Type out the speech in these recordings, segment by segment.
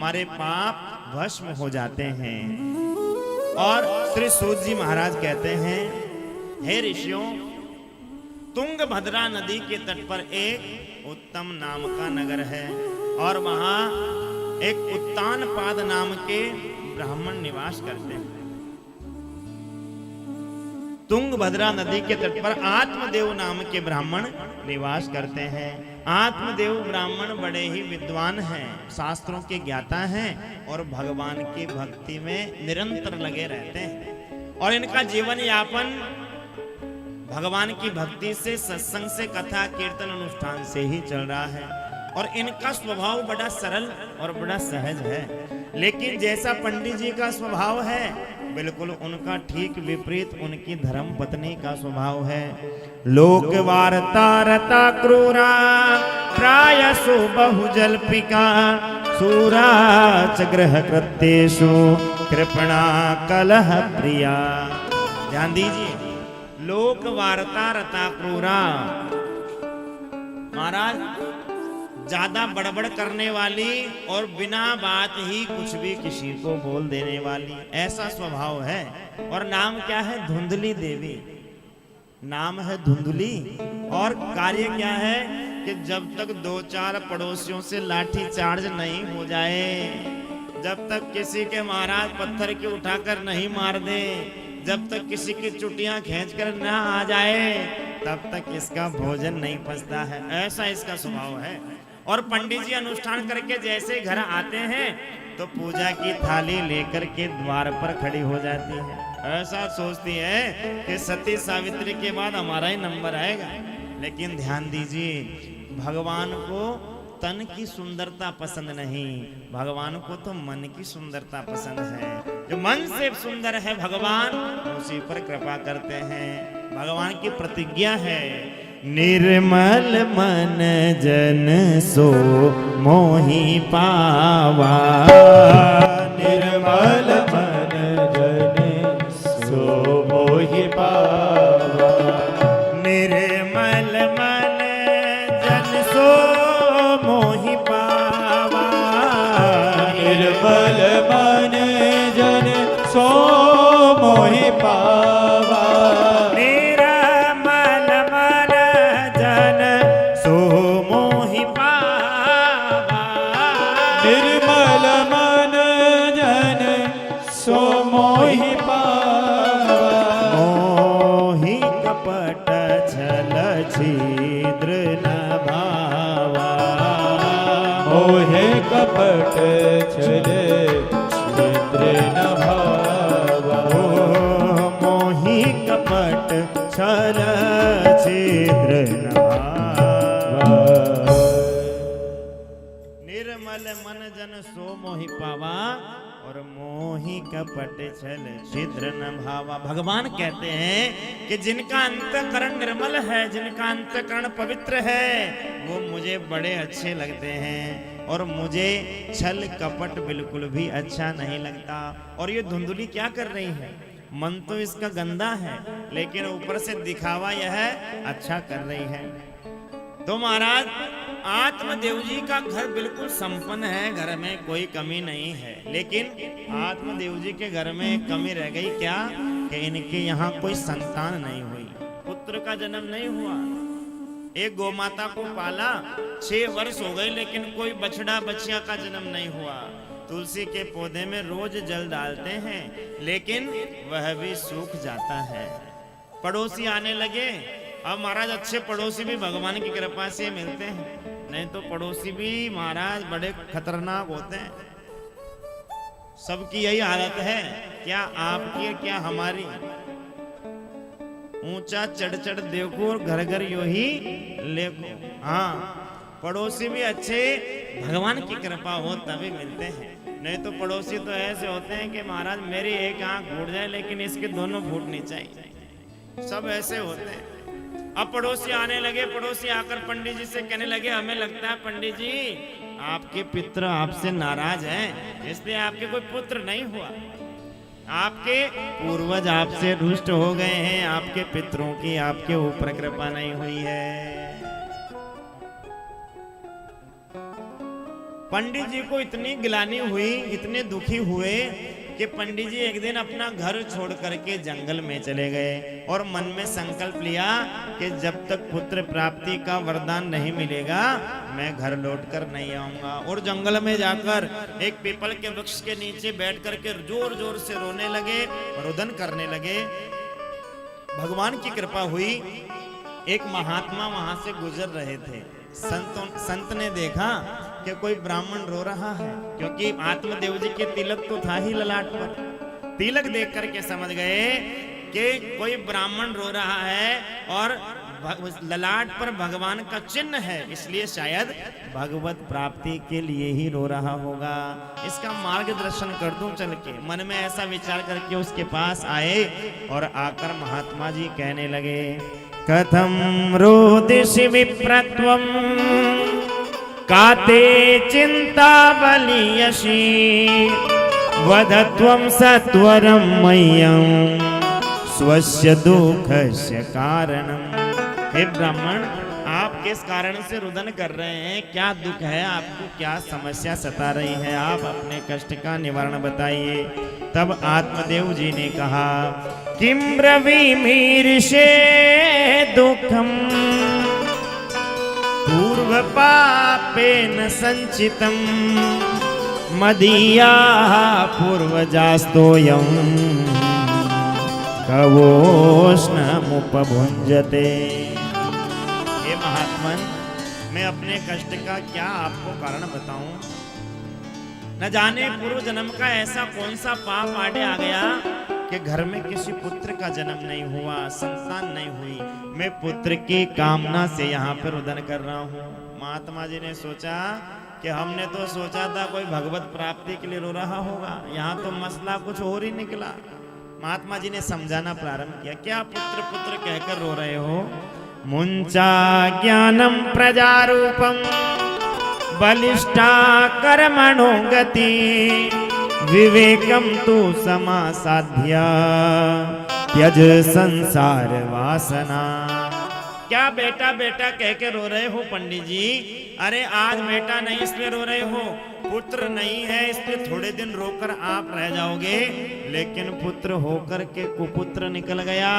हमारे पाप भस्म हो जाते हैं। और श्री सूत जी महाराज कहते हैं, हे ऋषियों, तुंगभद्रा नदी के तट पर एक उत्तम नाम का नगर है और वहां एक उत्तानपाद नाम के ब्राह्मण निवास करते हैं। तुंगभद्रा नदी के तट पर आत्मदेव नाम के ब्राह्मण निवास करते हैं। आत्मदेव ब्राह्मण बड़े ही विद्वान हैं, शास्त्रों के ज्ञाता हैं और भगवान की भक्ति में निरंतर लगे रहते हैं। और इनका जीवन यापन भगवान की भक्ति से, सत्संग से, कथा कीर्तन अनुष्ठान से ही चल रहा है। और इनका स्वभाव बड़ा सरल और बड़ा सहज है। लेकिन जैसा पंडित जी का स्वभाव है, बिल्कुल उनका ठीक विपरीत उनकी धर्म पत्नी का स्वभाव है। लोक वार्ता रता क्रूरा प्रायसो बहुजल्पिका सूरा च ग्रह कृत्येषु कृपणा कलह प्रिया। ध्यान दीजिए, लोक वार्ता रता क्रूरा, महाराज ज्यादा बड़बड़ करने वाली और बिना बात ही कुछ भी किसी को बोल देने वाली, ऐसा स्वभाव है। और नाम क्या है? धुंधली देवी नाम है, धुंधली। और कार्य क्या है कि जब तक 2-4 पड़ोसियों से लाठी चार्ज नहीं हो जाए, जब तक किसी के महाराज पत्थर के उठाकर नहीं मार दे, जब तक किसी की चुटियां खींचकर ना आ जाए, तब तक इसका भोजन नहीं पचता है। ऐसा इसका स्वभाव है। और पंडित जी अनुष्ठान करके जैसे घर आते हैं तो पूजा की थाली लेकर के द्वार पर खड़ी हो जाती है। ऐसा सोचती है कि सती सावित्री के बाद हमारा ही नंबर आएगा। लेकिन ध्यान दीजिए, भगवान को तन की सुंदरता पसंद नहीं, भगवान को तो मन की सुंदरता पसंद है। जो मन से सुंदर है भगवान, उसी पर कृपा करते हैं। भगवान की प्रतिज्ञा है, निर्मल मन जन सो मोहि पावा। निर्मल मन जन सो मोहि पावा। निर्मल मन जन सो मोहि पावा। निर्मल मन जन सो मोहि पावा। निर्मल मन जन सो मोहि पावा। मोहि कपट छल छिद्र न भावा। मोहि कपट छल छिद्र न भावा। मोहि कपट छल छिद्र न भावा। निर्मल मन जन सो मोहि पावा और मोहि कपट छल छिद्र न भावा। भगवान कहते हैं कि जिनका अंतःकरण निर्मल है, जिनका अंतःकरण पवित्र है, वो मुझे बड़े अच्छे लगते हैं। और मुझे छल कपट बिल्कुल भी अच्छा नहीं लगता। और ये धुंधली क्या कर रही है? मन तो इसका गंदा है, लेकिन ऊपर से दिखावा यह अच्छा कर रही है। तो महाराज, आत्मदेव जी का घर बिल्कुल संपन्न है, घर में कोई कमी नहीं है। लेकिन आत्मदेव जी के घर में एक कमी रह गई, क्या? कि इनके यहाँ कोई संतान नहीं हुई, पुत्र का जन्म नहीं हुआ। एक गौ माता को पाला, 6 वर्ष हो गए, लेकिन कोई बछड़ा बछिया का जन्म नहीं हुआ। तुलसी के पौधे में रोज जल डालते हैं, लेकिन वह भी सूख जाता है। पड़ोसी आने लगे। अब महाराज, अच्छे पड़ोसी भी भगवान की कृपा से मिलते हैं, नहीं तो पड़ोसी भी महाराज बड़े खतरनाक होते हैं। सबकी यही हालत है, क्या आपकी क्या हमारी। ऊंचा चढ़ चढ़ देखो और घर घर यो ही लेको। हाँ, पड़ोसी भी अच्छे भगवान की कृपा हो तभी मिलते हैं, नहीं तो पड़ोसी तो ऐसे होते हैं कि महाराज मेरी एक आंख फूट जाए लेकिन इसके दोनों फूटनी चाहिए। सब ऐसे होते हैं। अब पड़ोसी आने लगे। पड़ोसी आकर पंडित जी से कहने लगे, हमें लगता है पंडित जी आपके पितर आपसे नाराज हैं, इसलिए आपके कोई पुत्र नहीं हुआ। आपके पूर्वज आपसे रुष्ट हो गए हैं, आपके पितरों की आपके ऊपर कृपा नहीं हुई है। पंडित जी को इतनी गिलानी हुई, इतने दुखी हुए कि पंडित जी एक दिन अपना घर छोड़ करके जंगल में चले गए और मन में संकल्प लिया कि जब तक पुत्र प्राप्ति का वरदान नहीं मिलेगा मैं घर लौट कर नहीं आऊंगा। और जंगल में जाकर एक पीपल के वृक्ष के नीचे बैठ करके जोर जोर से रोने लगे, रुदन करने लगे। भगवान की कृपा हुई, एक महात्मा वहां से गुजर रहे थे। संत ने देखा कि कोई ब्राह्मण रो रहा है, क्योंकि आत्मदेव जी के तिलक तो था ही ललाट पर। तिलक देख करके समझ गए कि कोई ब्राह्मण रो रहा है और ललाट पर भगवान का चिन्ह है, इसलिए शायद भगवत प्राप्ति के लिए ही रो रहा होगा। इसका मार्गदर्शन कर दूं चल के। मन में ऐसा विचार करके उसके पास आए और आकर महात्मा जी कहने लगे, कथम रोदिषि विप्रत्वम काते चिंता बलियसी वदत्वं सत्वरं मह्यं स्वस्य दुःखस्य कारणम्। हे ब्राह्मण, आप किस कारण से रुदन कर रहे हैं? क्या दुख है आपको? क्या समस्या सता रही है? आप अपने कष्ट का निवारण बताइए। तब आत्मदेव जी ने कहा, किम ब्रवीमीर्षे दुखम पूर्व पापेन संचितम मदीया पूर्वजास्तोयं कवोष्णमुपभुञ्जते। हे महात्मन, मैं अपने कष्ट का क्या आपको कारण बताऊं? न जाने पूर्व जन्म का ऐसा कौन सा पाप आड़े आ गया कि घर में किसी पुत्र का जन्म नहीं हुआ, संतान नहीं हुई। मैं पुत्र की कामना से यहाँ पर रुदन कर रहा हूँ। महात्मा जी ने सोचा कि हमने तो सोचा था कोई भगवत प्राप्ति के लिए रो रहा होगा, यहाँ तो मसला कुछ और ही निकला। महात्मा जी ने समझाना प्रारंभ किया, क्या पुत्र पुत्र कहकर रो रहे हो? मुंचा ज्ञानम प्रजारूपम बलिष्ठा कर्मणो गति विवेकम तु समासाध्य त्यज संसार वासना। क्या बेटा बेटा कह के रो रहे हो पंडित जी? अरे आज बेटा नहीं इसलिए रो रहे हो, पुत्र नहीं है इसलिए थोड़े दिन रोकर आप रह जाओगे, लेकिन पुत्र होकर के कुपुत्र निकल गया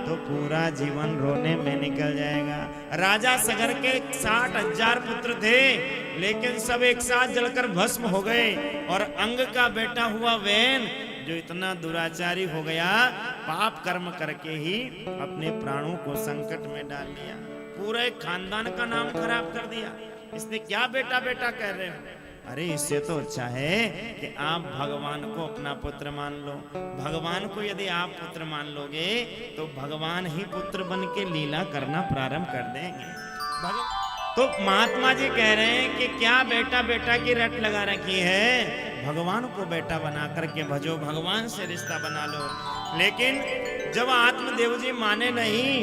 तो पूरा जीवन रोने में निकल जाएगा। राजा सगर के 60,000 पुत्र थे, लेकिन सब एक साथ जलकर भस्म हो गए। और अंग का बेटा हुआ वैन, जो इतना दुराचारी हो गया, पाप कर्म करके ही अपने प्राणों को संकट में डाल दिया, पूरे खानदान का नाम खराब कर दिया। इसने क्या बेटा बेटा कह रहे हो? अरे इससे तो अच्छा है कि आप भगवान को अपना पुत्र मान लो। भगवान को यदि आप पुत्र मान लोगे तो भगवान ही पुत्र बन के लीला करना प्रारंभ कर देंगे। तो महात्मा जी कह रहे हैं कि क्या बेटा बेटा की रट लगा रखी है? भगवान को बेटा बना करके भजो, भगवान से रिश्ता बना लो। लेकिन जब आत्मदेव जी माने नहीं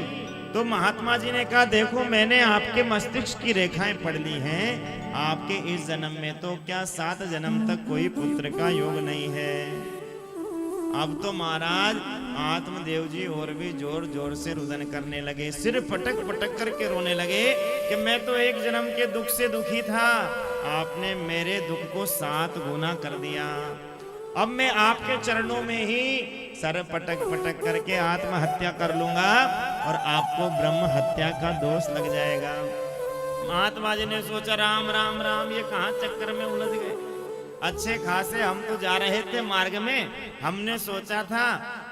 तो महात्मा जी ने कहा, देखो मैंने आपके मस्तिष्क की रेखाएं पढ़ ली हैं, आपके इस जन्म में तो क्या 7 जन्म तक कोई पुत्र का योग नहीं है। अब तो महाराज आत्मदेव जी और भी जोर जोर से रुदन करने लगे, सिर पटक पटक करके रोने लगे कि मैं तो एक जन्म के दुख से दुखी था, आपने मेरे दुख को 7 गुना कर दिया। अब मैं आपके चरणों में ही सर पटक पटक करके आत्महत्या कर लूंगा और आपको ब्रह्म हत्या का दोष लग जाएगा। महात्मा जी ने सोचा, राम राम राम, ये कहां चक्कर में उलझ गए। अच्छे खासे हम तो जा रहे थे मार्ग में, हमने सोचा था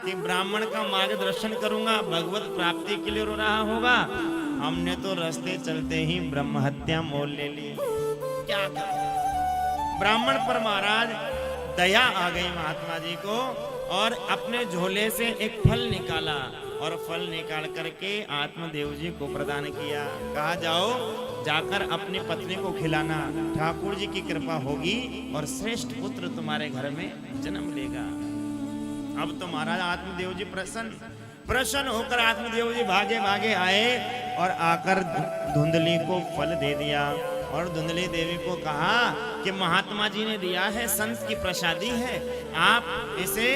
कि ब्राह्मण का मार्गदर्शन करूंगा, भगवत प्राप्ति के लिए रो रहा होगा, हमने तो रास्ते चलते ही ब्रह्म हत्या मोल ले ली। क्या करें? ब्राह्मण पर महाराज दया आ गई महात्मा जी को और अपने झोले से एक फल निकाला और फल निकाल करके आत्मदेव जी को प्रदान किया। कहा जाओ जाकर अपनी पत्नी को खिलाना, ठाकुर जी की कृपा होगी और श्रेष्ठ पुत्र तुम्हारे घर में जन्म लेगा। अब तो महाराज आत्मदेव जी प्रसन्न होकर आत्मदेव जी भागे भागे आए और आकर धुंधली को फल दे दिया और धुंधली देवी को कहा कि महात्मा जी ने दिया है, संत की प्रसादी है, आप इसे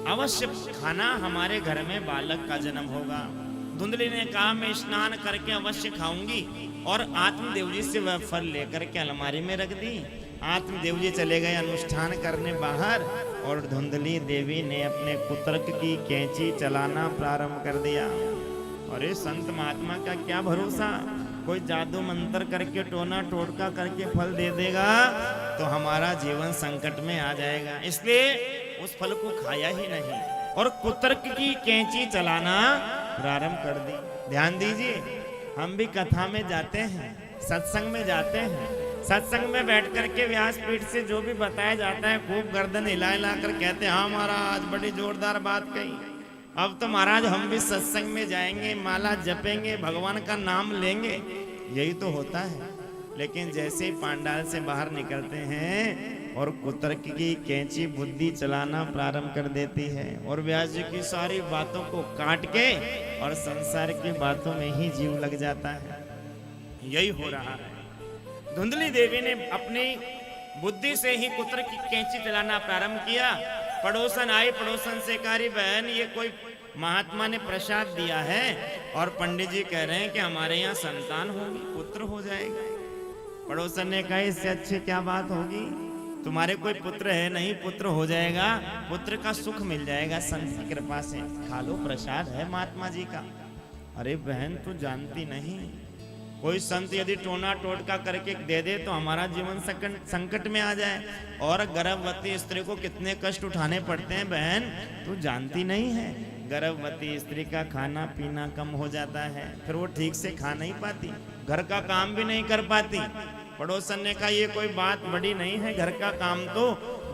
अवश्य खाना, हमारे घर में बालक का जन्म होगा। धुंधली ने कहा मैं स्नान करके अवश्य खाऊंगी, और आत्मदेव जी से वह फल लेकर के अलमारी में रख दी। आत्मदेव जी चले गए अनुष्ठान करने बाहर, और धुंधली देवी ने अपने कुतर्क की कैंची चलाना प्रारंभ कर दिया। अरे संत महात्मा का क्या भरोसा, कोई जादू मंत्र करके टोना टोटका करके फल दे देगा तो हमारा जीवन संकट में आ जाएगा। इसलिए उस फल को खाया ही नहीं और कुतर्क की कैंची चलाना प्रारंभ कर दी। ध्यान दीजिए, हम भी कथा में जाते हैं, सत्संग में जाते हैं, सत्संग में बैठ करके व्यासपीठ से जो भी बताया जाता है खूब गर्दन हिला हिला कर कहते हैं हाँ महाराज बड़ी जोरदार बात कही। अब तो महाराज हम भी सत्संग में जाएंगे, माला जपेंगे, भगवान का नाम लेंगे, यही तो होता है। लेकिन जैसे ही पांडाल से बाहर निकलते हैं और कुतर्क की कैंची बुद्धि चलाना प्रारंभ कर देती है और व्यास जी की सारी बातों को काट के और संसार की बातों में ही जीव लग जाता है। यही हो रहा है। धुंधली देवी ने अपनी बुद्धि से ही कुतर्क की कैंची चलाना प्रारंभ किया। पड़ोसन आई, पड़ोसन से कहा बहन ये कोई महात्मा ने प्रसाद दिया है और पंडित जी कह रहे हैं कि हमारे यहाँ संतान होगी, पुत्र हो जाएगा। पड़ोसन ने कहा इससे अच्छी क्या बात होगी, तुम्हारे कोई पुत्र है नहीं, पुत्र हो जाएगा, पुत्र का सुख मिल जाएगा संत की कृपा से, खा लो प्रसाद है महात्मा जी का। अरे बहन तू जानती नहीं, कोई संत यदि टोना टोटका करके दे दे तो हमारा जीवन संकट में आ जाए, और गर्भवती स्त्री को कितने कष्ट उठाने पड़ते हैं बहन तू जानती नहीं है। गर्भवती स्त्री का खाना पीना कम हो जाता है, फिर वो ठीक से खा नहीं पाती, घर का काम भी नहीं कर पाती। पड़ोसन ने कहा ये कोई बात बड़ी नहीं है, घर का काम तो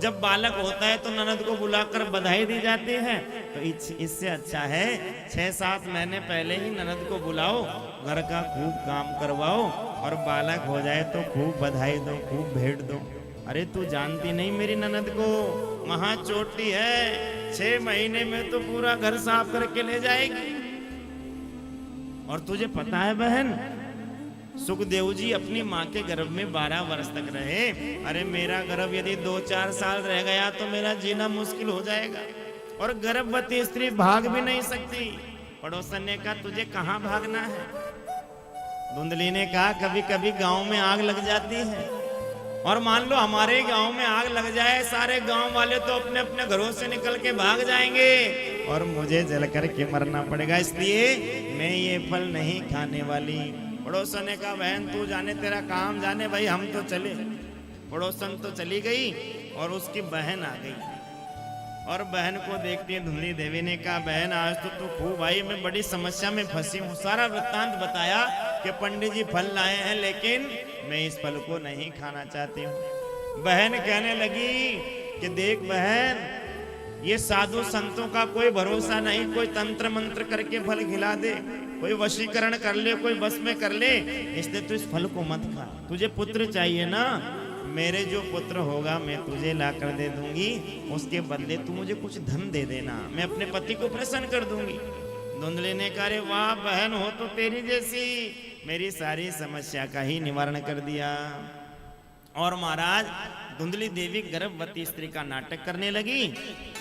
जब बालक होता है तो ननद को बुलाकर बधाई दी जाती है, तो इससे अच्छा है 6-7 महीने पहले ही ननद को बुलाओ, घर का खूब काम करवाओ और बालक हो जाए तो खूब बधाई दो, खूब भेंट दो। अरे तू जानती नहीं मेरी ननद को, महा चोटी है, 6 महीने में तो पूरा घर साफ करके ले जाएगी। और तुझे पता है बहन सुखदेव जी अपनी माँ के गर्भ में 12 वर्ष तक रहे। अरे मेरा गर्भ यदि 2-4 साल रह गया तो मेरा जीना मुश्किल हो जाएगा, और गर्भवती स्त्री भाग भी नहीं सकती। पड़ोसन ने कहा तुझे कहाँ भागना है। धुंधली ने कहा कभी कभी गांव में आग लग जाती है, और मान लो हमारे गांव में आग लग जाए, सारे गांव वाले तो अपने अपने घरों से निकल के भाग जाएंगे और मुझे जल करके मरना पड़ेगा, इसलिए मैं ये फल नहीं खाने वाली। पड़ोसन ने कहा बहन तू जाने, तेरा काम जाने, भाई हम तो चले। पड़ोसन तो चली गई और उसकी बहन आ गई, और बहन को देखती है धुंधली देवी ने कहा बहन आज तो तू खूब आई, मैं बड़ी समस्या में फंसी हूँ। सारा वृत्तांत बताया कि पंडित जी फल लाए हैं लेकिन मैं इस फल को नहीं खाना चाहती हूँ। बहन कहने लगी कि देख बहन ये साधु संतों का कोई भरोसा नहीं, कोई तंत्र मंत्र करके फल खिला दे, कोई वशीकरण कर ले, कोई बस में कर ले, इसलिए तू इस फल को मत खा। तुझे पुत्र चाहिए ना, मेरे जो पुत्र होगा मैं तुझे ला कर दे दूंगी, उसके बदले तू मुझे कुछ धन दे देना, मैं अपने पति को प्रसन्न कर दूंगी। धुंधली ने कहा रे वाह बहन हो तो तेरी जैसी, मेरी सारी समस्या का ही निवारण कर दिया। और महाराज धुंधली देवी गर्भवती स्त्री का नाटक करने लगी,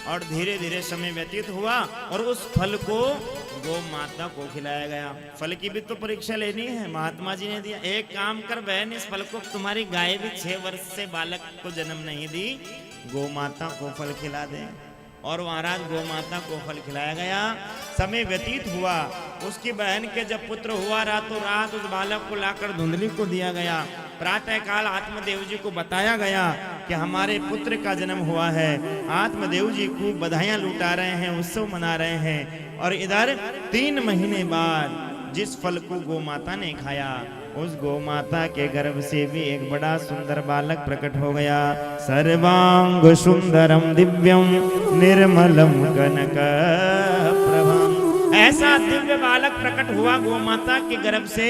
और धीरे धीरे समय व्यतीत हुआ और उस फल को गौ माता को खिलाया गया। फल की भी तो परीक्षा लेनी है, महात्मा जी ने दिया। एक काम कर बहन इस फल को, तुम्हारी गाय भी 6 वर्ष से बालक को जन्म नहीं दी, गौ माता को फल खिला दे। और महाराज गौ माता को फल खिलाया गया। समय व्यतीत हुआ, उसकी बहन के जब पुत्र हुआ रातों रात उस बालक को लाकर धुंधली को दिया गया। प्रातः काल आत्मदेव जी को बताया गया कि हमारे पुत्र का जन्म हुआ है। आत्मदेव जी खूब बधाइयां लुटा रहे हैं, उत्सव मना रहे हैं। और इधर 3 महीने बाद जिस फल को गौ माता ने खाया, उस गौ माता के गर्भ से भी एक बड़ा सुंदर बालक प्रकट हो गया। सर्वांग सुंदरम दिव्यम निर्मलम कनक प्रभम। ऐसा दिव्य बालक प्रकट हुआ गौ माता के गर्भ से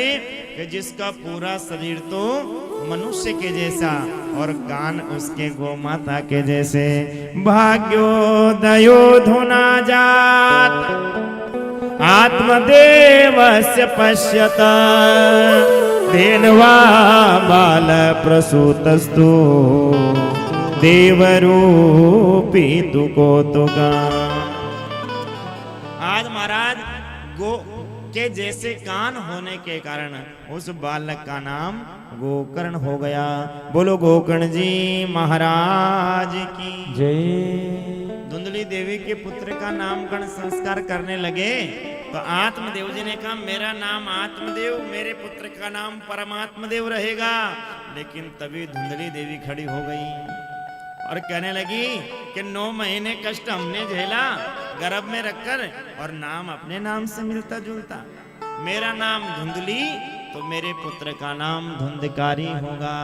कि जिसका पूरा शरीर तो मनुष्य के जैसा और कान उसके गौ माता के जैसे। भाग्योदयो धुना जात आत्मदेवस्य पश्यत देनवा बाल प्रसूतस्तु देवरूपी तु कौतुका। आज महाराज उसके जैसे कान होने के कारण उस बालक का नाम गोकर्ण हो गया। बोलो गोकर्ण जी महाराज की जय। धुंधली देवी के पुत्र का नामकरण संस्कार करने लगे तो आत्मदेव जी ने कहा मेरा नाम आत्मदेव, मेरे पुत्र का नाम परमात्मदेव रहेगा। लेकिन तभी धुंधली देवी खड़ी हो गई और कहने लगी कि 9 महीने कष्ट हमने झेला गर्भ में रखकर, और नाम अपने नाम से मिलता जुलता। मेरा नाम धुंधली तो मेरे पुत्र का नाम धुंधकारी होगा।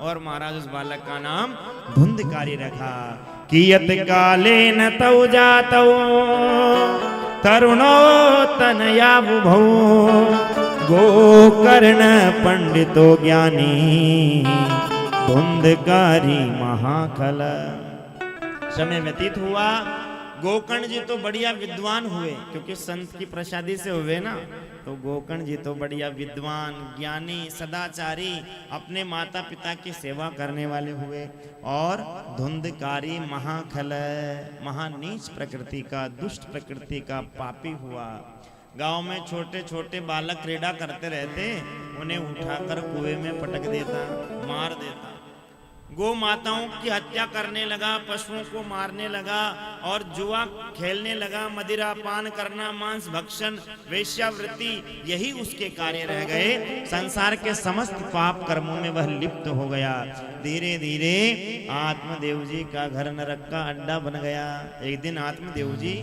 और महाराज उस बालक का नाम धुंधकारी रखा। कियत काले न तौ जातौ तरुणो तनया बुभौ गोकर्ण पंडितो ज्ञानी धुंधकारी महाखल। समय व्यतीत हुआ, गोकर्ण जी तो बढ़िया विद्वान हुए क्योंकि संत की प्रसादी से हुए ना, तो गोकर्ण जी तो बढ़िया विद्वान ज्ञानी सदाचारी अपने माता पिता की सेवा करने वाले हुए। और धुंधकारी महाखल महानीच प्रकृति का, दुष्ट प्रकृति का पापी हुआ। गांव में छोटे छोटे बालक क्रीड़ा करते रहते, उन्हें उठाकर कुएं में पटक देता, मार देता। गौ माताओं की हत्या करने लगा, पशुओं को मारने लगा और जुआ खेलने लगा, मदिरा पान करना, मांस भक्षण, वेश्यावृत्ति, यही उसके कार्य रह गए। संसार के समस्त पाप कर्मों में वह लिप्त हो गया। धीरे धीरे आत्मदेव जी का घर नरक का अड्डा बन गया। एक दिन आत्मदेव जी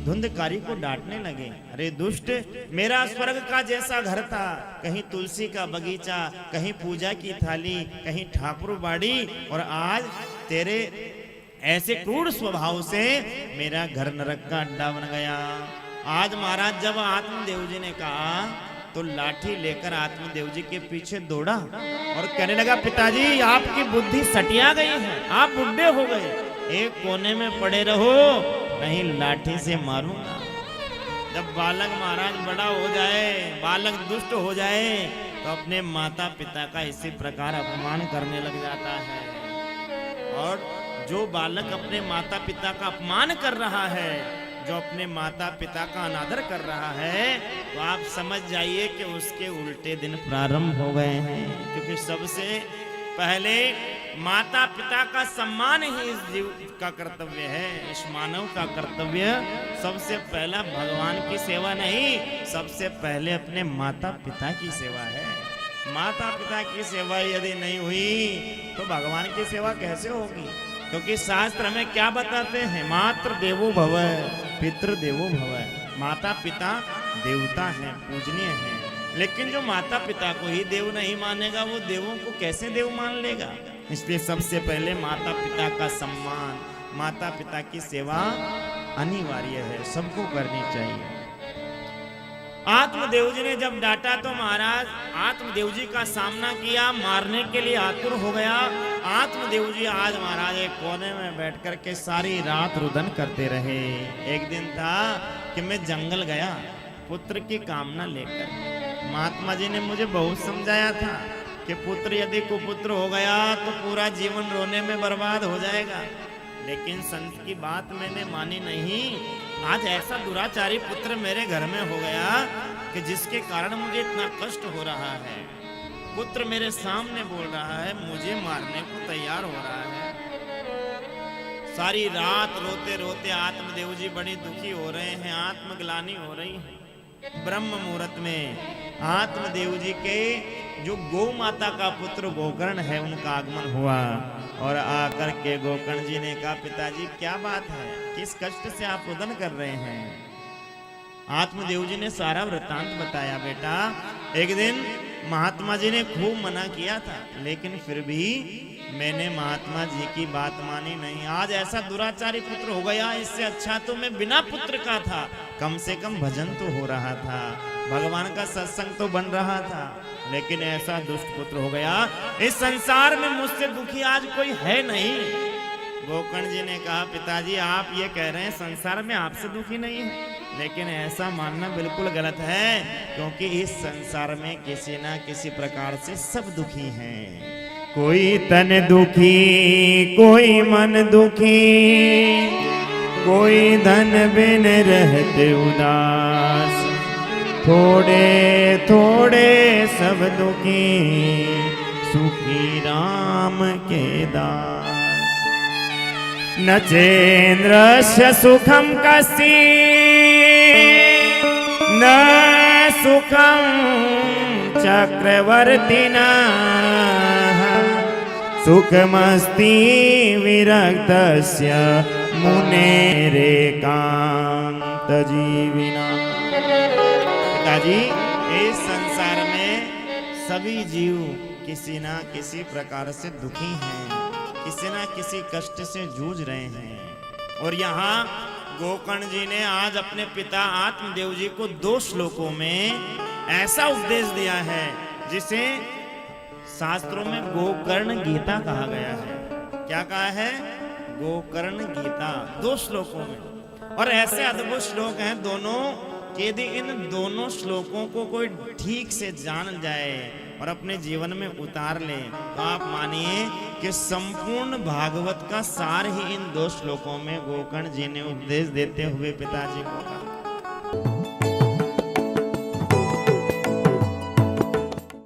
धुंधकारी को डांटने लगे, अरे दुष्ट, मेरा स्वर्ग का जैसा घर था, कहीं तुलसी का बगीचा, कहीं पूजा की थाली, कहीं ठाकुर बाड़ी, और आज तेरे ऐसे क्रूर स्वभाव से मेरा घर नरक का अड्डा बन गया। आज महाराज जब आत्मदेव जी ने कहा तो लाठी लेकर आत्मदेव जी के पीछे दौड़ा और कहने लगा, पिताजी आपकी बुद्धि सटिया गई है, आप बुढ़े हो गए, एक कोने में पड़े रहो, नहीं लाठी से मारूंगा। जब बालक महाराज बड़ा हो जाए, बालक दुष्ट हो जाए, तो अपने माता पिता का इसी प्रकार अपमान करने लग जाता है। और जो बालक अपने माता पिता का अपमान कर रहा है, जो अपने माता पिता का अनादर कर रहा है, तो आप समझ जाइए कि उसके उल्टे दिन प्रारंभ हो गए हैं। क्योंकि सबसे पहले माता पिता का सम्मान ही इस जीव का कर्तव्य है, इस मानव का कर्तव्य। सबसे पहला भगवान की सेवा नहीं, सबसे पहले अपने माता पिता की सेवा है। माता पिता की सेवा यदि नहीं हुई तो भगवान की सेवा कैसे होगी? क्योंकि शास्त्र में क्या बताते हैं, मातृ देवो भव पितृ देवो भव। माता पिता देवता हैं, पूजनीय हैं, लेकिन जो माता पिता को ही देव नहीं मानेगा, वो देवों को कैसे देव मान लेगा? इसलिए सबसे पहले माता पिता का सम्मान, माता पिता की सेवा अनिवार्य है, सबको करनी चाहिए। आत्मदेव जी ने जब डांटा तो महाराज आत्मदेव जी का सामना किया, मारने के लिए आतुर हो गया। आत्मदेव जी आज महाराज एक कोने में बैठ कर के सारी रात रुदन करते रहे। एक दिन था कि मैं जंगल गया पुत्र की कामना लेकर। महात्मा जी ने मुझे बहुत समझाया था कि पुत्र यदि कुपुत्र हो गया तो पूरा जीवन रोने में बर्बाद हो जाएगा, लेकिन संत की बात मैंने मानी नहीं। आज ऐसा दुराचारी पुत्र मेरे घर में हो गया कि जिसके कारण मुझे इतना कष्ट हो रहा है। पुत्र मेरे सामने बोल रहा है, मुझे मारने को तैयार हो रहा है। सारी रात रोते रोते आत्मदेव जी बड़ी दुखी हो रहे हैं, आत्मग्लानि हो रही है। ब्रह्म मुहूर्त में आत्मदेव जी के जो गौ माता का पुत्र गोकर्ण है, उनका आगमन हुआ और आकर के गोकर्ण जी ने कहा, पिताजी क्या बात है, किस कष्ट से आप रुदन कर रहे हैं? आत्मदेव जी ने सारा वृत्तांत बताया। बेटा, एक दिन महात्मा जी ने खूब मना किया था, लेकिन फिर भी मैंने महात्मा जी की बात मानी नहीं। आज ऐसा दुराचारी पुत्र हो गया, इससे अच्छा तो मैं बिना पुत्र का था, कम से कम भजन तो हो रहा था, भगवान का सत्संग तो बन रहा था, लेकिन ऐसा दुष्ट पुत्र हो गया। इस संसार में मुझसे दुखी आज कोई है नहीं। गोकर्ण जी ने कहा, पिताजी आप ये कह रहे हैं संसार में आपसे दुखी नहीं है, लेकिन ऐसा मानना बिल्कुल गलत है, क्योंकि इस संसार में किसी ना किसी प्रकार से सब दुखी हैं। कोई तन दुखी, कोई मन दुखी, कोई धन बिन रहते उदास, थोड़े थोड़े सब दुखी सुखी राम के दास। न चेन्द्रस्य सुखम कसी न सुखम चक्रवर्तिना सुखमस्ति विरक्तस्य मुनेरेकांत जीविना। पिताजी, इस संसार में सभी जीव किसी ना किसी प्रकार से दुखी हैं, किसी ना किसी कष्ट से जूझ रहे हैं। और यहाँ गोकर्ण जी ने आज अपने पिता आत्मदेव जी को 2 श्लोकों में ऐसा उपदेश दिया है जिसे शास्त्रों में गोकर्ण गीता कहा गया है। क्या कहा है? गोकर्ण गीता 2 श्लोकों में। और ऐसे अद्भुत श्लोक हैं दोनों कि यदि इन दोनों श्लोकों को कोई ठीक से जान जाए और अपने जीवन में उतार ले तो आप मानिए कि संपूर्ण भागवत का सार ही इन 2 श्लोकों में गोकर्ण जी ने उपदेश देते हुए पिताजी को कहा।